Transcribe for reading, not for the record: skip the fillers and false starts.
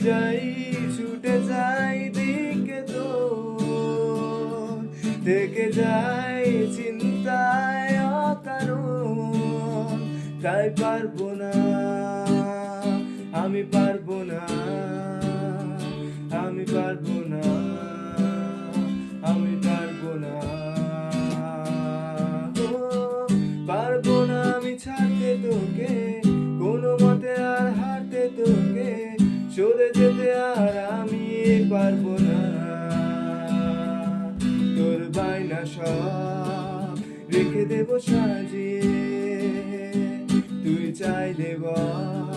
যাই ছুটে যাই দিকে তোর, থেকে যাই চিন্তায় অকারণ। তাই পারবো না, আমি পারবো না, আমি পারবো না, আমি পারবো না, ও পারবো না আমি ছাড়তে তোকে, কোনো মতে আর হারতে তোকে, সরে যেতে আর আমি পারবো না। তোর বায়না সব রেখে দেবো সাজিয়ে, তুই চাইলে বল